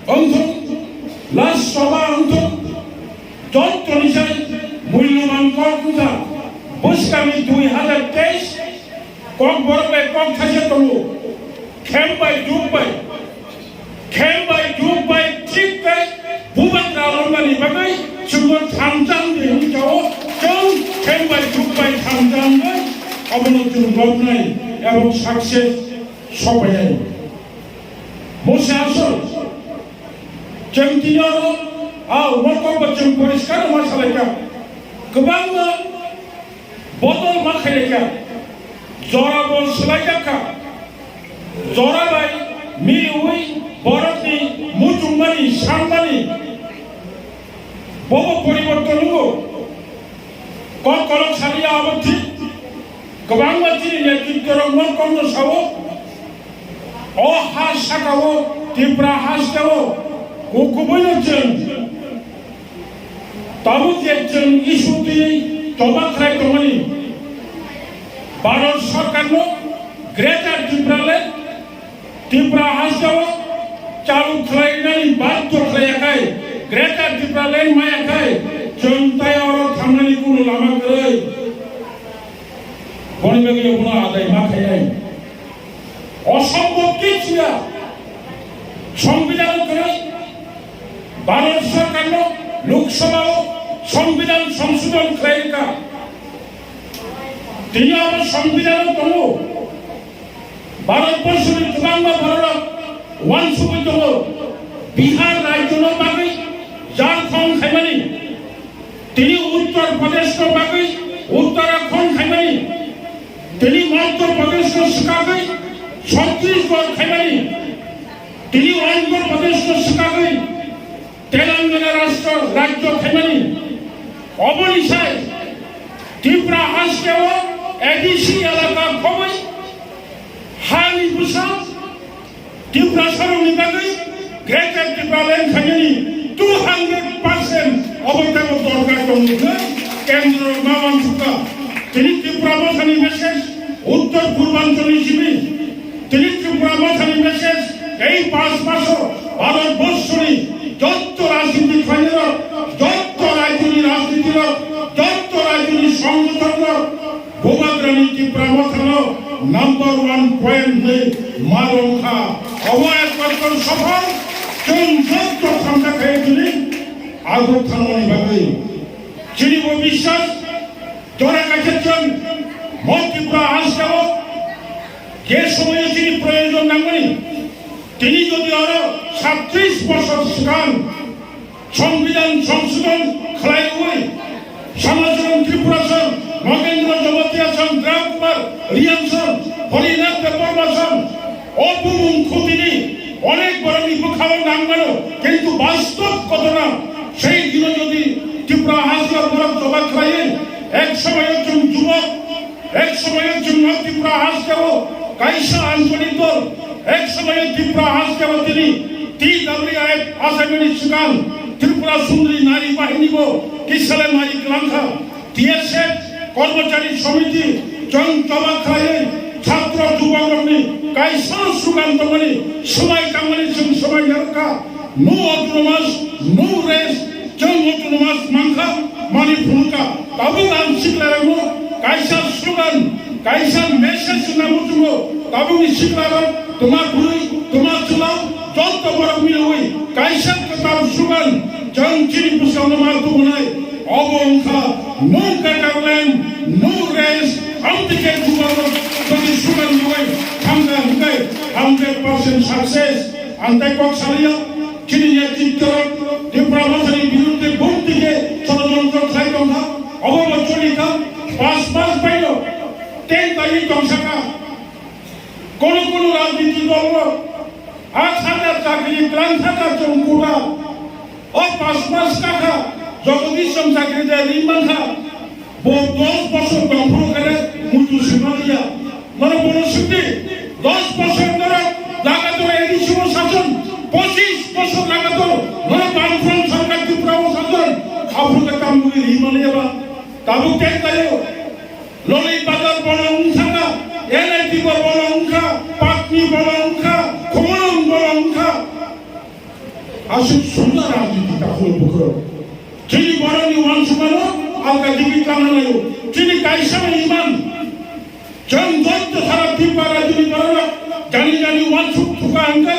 untuk las soba untuk jot tulisan mূল্যবান কর্মকর্তা বুঝকামি 2023 কম বরবে কম খাসে তবু খেমবাই ডুববাই ঠিকবাই বুবান্দ্রা লন্ডানি বাগাই সুন্দর থামজাম দিয়ে যাও চৌ খেমবাই ডুববাই থামজাম অবনতি ভাবনাই এবং সাকসেস সবাই বসে আসল जों दिनाव मरकमबो जों परिष्कार मासालायखा गोबां बदल माखायलायखा जराबो सोलायजाखा जराबाय मिलुयै बरफनि मुजुंमानि सानमानि बबो परिबर्तन नंगौ कलक सारिया आबथि गोबां मानसिनि नेतृत्वआव मरकमनो सावो अ हा साकावो तिब्रा हासदावो गुबुनजों ताबुजेजों इसुति तबाख्राय दंनि भारत सरकारनो ग्रेटार त्रिपुरा हासदाव चालु खालायनानै बाध्य खालायाखै ग्रेटार त्रिपुरालेण्ड मायाखै जों तायाव थांनानै कुनु लामा गै बनिबागै उना आदाय माखायनाय असम्भव किछुया संविधान करे भारत सरकार लोकसभा संविधान संशोधन खालायखा संविधान दङ भारतवर्षनि गोबां भारत वानसुबै दङ बिहार राज्यनि बागै झारखंड खायमानि उत्तर प्रदेशनि बागै उत्तराखंड खायमानि मध्य प्रदेशनि सिखागै छत्तीसगढ़ खायमानि आंध्र प्रदेशनि सिखागै तेलंगाना राष्ट्र राज्य खायमानि अबनिसाय त्रिपुरा हासदाव एडिसी एलाका खबै हानि बुसा त्रिपुरा सरनि बागै ग्रेटार त्रिपुरालेण्ड खायमानि 200% अबैधानिक दरकार दङ केंद्र मावंसुका त्रिपुरा मथानि मेसेज उत्तर पूर्वांचलनि जिबि त्रिपुरा मथानि मेसेज এই 5 মাস ভারতবর্ষনি যত রাজনীতি খাইল যত রাজনীতির যত রাজনীতি সংগঠন ভূমাগ্রামী ত্রিপুরা মথান নাম্বার 1 পয়েন্ট মারংখা অবয়ব কর্তন সফল जों যত ক্ষমতা খাইছিলি আগর থাননি ভাবে চিনিব বিশ্বাস জোড়া কাছেছেন ত্রিপুরা হাসদাও যে সময়ে তিনি প্রয়োজন নামনি তিনি যদি আরো 37 বছর সিগান সংবিধান সংশোধন খালাইবই সমাজরণ ত্রিপুরাসন নগেন্দ্র জমতিয়াসন গ্রামকুমার রিয়াংসন হরিনাথ দেববর্মাসন অপুমুখ্য তিনি অনেক বড় বিপক্ষাও নাম গেল কিন্তু বাস্তব ঘটনা সেই দিন যদি ত্রিপুরা হাসদার বরফ জমা খাইয়েন এক সময় একজন যুবক এক সময় একজন ত্রিপুরা হাসদাও কাইসা আঞ্চলিক দল এক সময় ত্রিপুরা হাসদাও তিনি TWIF আসামিনী সুগান ত্রিপুরা সুন্দরী নারী বাহিনী কিসালে মারি গ্রামখা TSF কর্মচারী সমিতি জং জমা খাইয়ে ছাত্র যুবকগণনি কাইসা সুগান দমনি সময় কামনি जों সময় রক্ষা নো অটোনমাস নো রেস जों অটোনমাস মাংখা মানি ভূমিকা তাবু নাম শিখলারামো কাইসা স্লোগান কাইসা মেসেজ নামো তুমি তাবুনি শিখলারাম তোমার ভুই তোমার চলাও যত বড় মিলই কাইসা কথার স্লোগান जों চিনি পুষ্কানো মালতো বনাই অবংখা নো কাটালেন নো রেস আমদিকে যুবক যদি স্লোগান হয় খামগা হুকাই 100% সাকসেস আন্তাই কক সালিয়া চিনি নেতৃত্ব ত্রিপুরা ভাষার বিরুদ্ধে ভোট দিকে ষড়যন্ত্র খাইতংখা অবচলিকা পাঁচ পাইল 10 তারিখ দংশাকা কোন রাজনীতি দল 8,000 চাকরি গ্রান্থাকার চৌকুটা ও 5 মাস টাকা জগদীশ চাকরি দেয় রিমানখা 10 বছর দখল করে মৃত্যু সীমা দিয়া মানে বনশুদ্ধি 10 বছর ধরে লাগাতার এডিসি শাসন 25 বছর লাগাতার মানে বামফ্রন্ট সরকার ত্রিপুরা শাসন খাবুকে কামগুলি রিমানে যাবা তাবু কেন তাইও ললিত বাজার বড় উংখা এনআইটি বড় উংখা পাটনি বড় উংখা খমন বড় উংখা 아주 순화라는 기타를 부끄러. 저희 바람이 완수만은 아까 디기타나요. 저희 가이사는 이만 전도도 사람 뒷바라지니 바라나 자니 완수 투가한가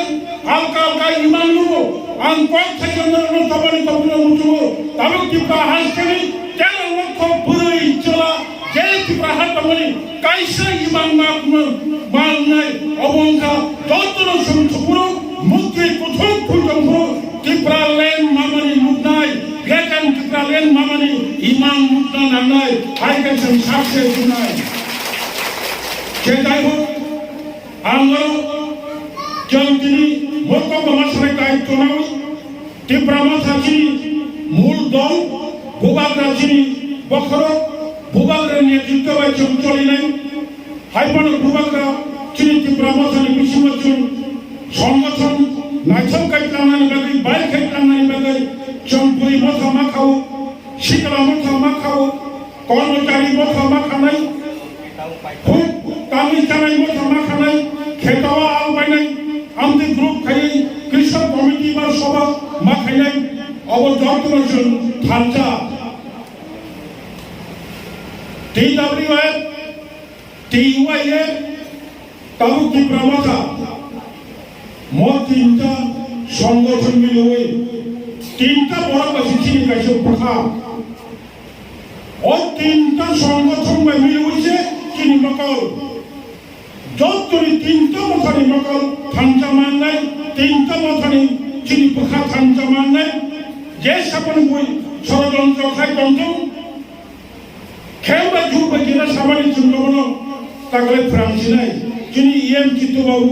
아까 이만으로 안 꽉차졌는 타바니 타부는 무주고 다른 뒷바 한스테니 때는 놓고 불을 있잖아 제 뒷바 한타머니 가이사 이만 막으면 마음날 어본사 더떠는 숨투부로 묵기 고통 불정부로 뒷바렌 마마니 묵나이 배간 뒷바렌 마마니 이만 묵나 나나이 알겠음 삭세 주나이 제가이고 안가로 정진이 먹고 마사라까지 떠나고 디프라마사지 물돈 부박라지 먹으러 부박라니 진짜와 정철이네 하이파는 부박라 지니 디프라마사니 미심어준 성거천 나천까지 땅나니 bagay 바이까지 땅나니 bagay 정부의 못하 막하고 시끄러 못하 막하고 건물자리 못하 막하나이 kami canai mo sama kanai khetawa al banai amde group khai kishak committee bar sabha makhainai abo jortoration thanja TWF TUIA tabu ki pramata mo tinta সংগঠন মিলে ওই তিনটা বড় বাসিনি কাছে পড়া ও তিনটা সংগঠন মিলে হইছে চিনি মকল যতরি তিনটা মথানি মকল থানজা মাননাই তিনটা মথানি চিনি পখা থানজা মাননাই যে সাপন বই ষড়যন্ত্র খাই তন্ত্র খেলবা ঝুঁকবা যেটা সামানি চিন্তা তাকলে ফ্রান্সি নাই চিনি চিত্তবাবু